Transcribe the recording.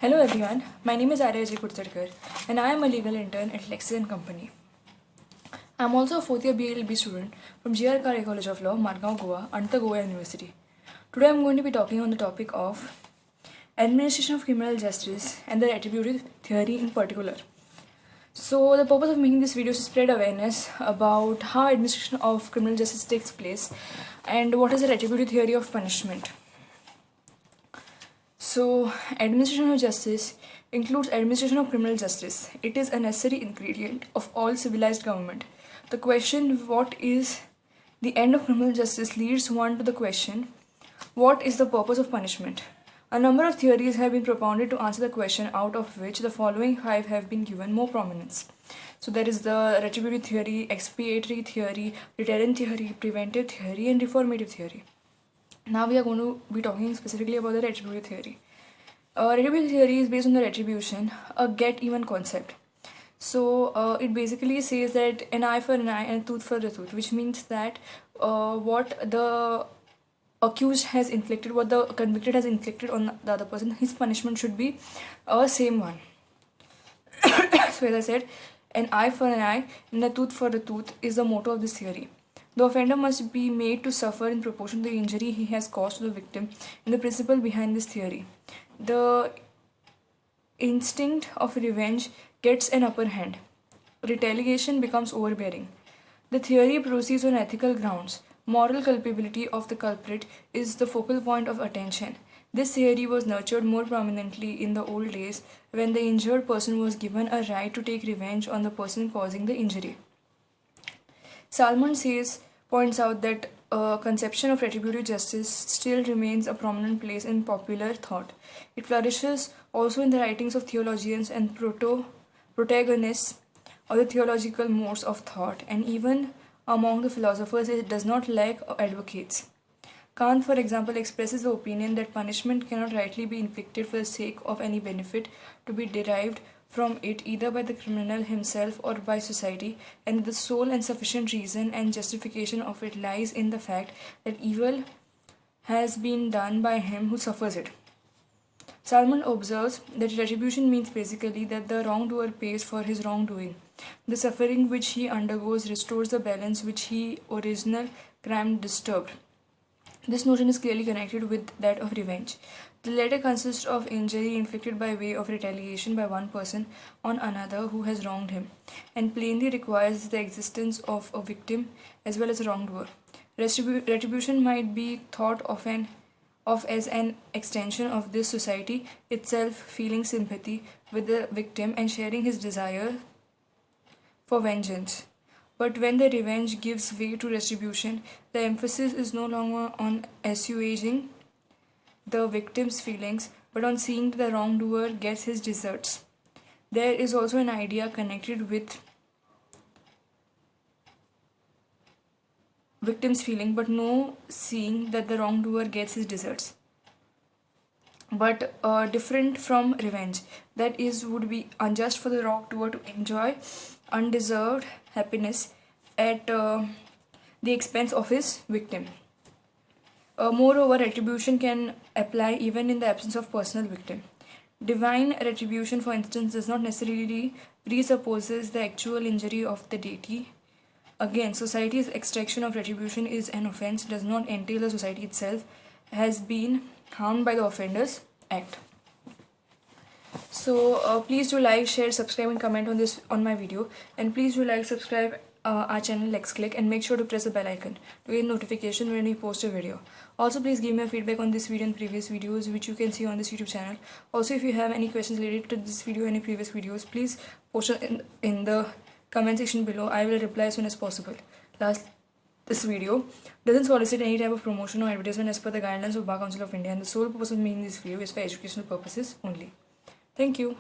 Hello everyone, my name is Arya J. Kurtarkar and I am a legal intern at Lexis & Company. I am also a 4th year BLB student from GR Khare College of Law, Margao, Goa, under the Goa University. Today I am going to be talking on the topic of administration of criminal justice and the retributive theory in particular. So the purpose of making this video is to spread awareness about how administration of criminal justice takes place and what is the retributive theory of punishment. So, administration of justice includes administration of criminal justice. It is a necessary ingredient of all civilized government. The question, what is the end of criminal justice, leads one to the question, what is the purpose of punishment? A number of theories have been propounded to answer the question, out of which the following 5 have been given more prominence. So there is the retributive theory, expiatory theory, deterrent theory, preventive theory, and reformative theory. Now we are going to be talking specifically about the retributive theory. Retributive theory is based on the retribution, a get even concept. So it basically says that an eye for an eye and a tooth for a tooth, which means that what the accused has inflicted, what the convicted has inflicted on the other person, his punishment should be a same one. So as I said, an eye for an eye and a tooth for a tooth is the motto of this theory. The offender must be made to suffer in proportion to the injury he has caused to the victim, and the principle behind this theory. The instinct of revenge gets an upper hand. Retaliation becomes overbearing. The theory proceeds on ethical grounds. Moral culpability of the culprit is the focal point of attention. This theory was nurtured more prominently in the old days when the injured person was given a right to take revenge on the person causing the injury. Salmon points out that a conception of retributive justice still remains a prominent place in popular thought. It flourishes also in the writings of theologians and protagonists of the theological modes of thought, and even among the philosophers it does not lack advocates. Kant, for example, expresses the opinion that punishment cannot rightly be inflicted for the sake of any benefit to be derived from it either by the criminal himself or by society, and the sole and sufficient reason and justification of it lies in the fact that evil has been done by him who suffers it. Salmon observes that retribution means basically that the wrongdoer pays for his wrongdoing. The suffering which he undergoes restores the balance which his original crime disturbed. This notion is clearly connected with that of revenge. The latter consists of injury inflicted by way of retaliation by one person on another who has wronged him, and plainly requires the existence of a victim as well as a wrongdoer. Retribution might be thought of as an extension of this society itself, feeling sympathy with the victim and sharing his desire for vengeance. But when the revenge gives way to retribution, the emphasis is no longer on assuaging the victim's feelings, but on seeing that the wrongdoer gets his deserts. There is also an idea connected with victim's feeling, but no seeing that the wrongdoer gets his deserts. But different from revenge, that is, would be unjust for the wrongdoer to enjoy undeserved happiness at the expense of his victim. Moreover, retribution can apply even in the absence of personal victim. Divine retribution, for instance, does not necessarily presupposes the actual injury of the deity. Again, society's extraction of retribution is an offense, does not entail the society itself has been harmed by the offender's act. So please do like, share, subscribe and comment on my video, and please do like, subscribe our channel LexClick, and make sure to press the bell icon to get notification when we post a video. Also, please give me a feedback on this video and previous videos which you can see on this YouTube channel. Also, if you have any questions related to this video or any previous videos, please post it in the comment section below. I will reply as soon as possible. This video doesn't solicit any type of promotion or advertisement as per the guidelines of Bar Council of India, and the sole purpose of making this video is for educational purposes only. Thank you.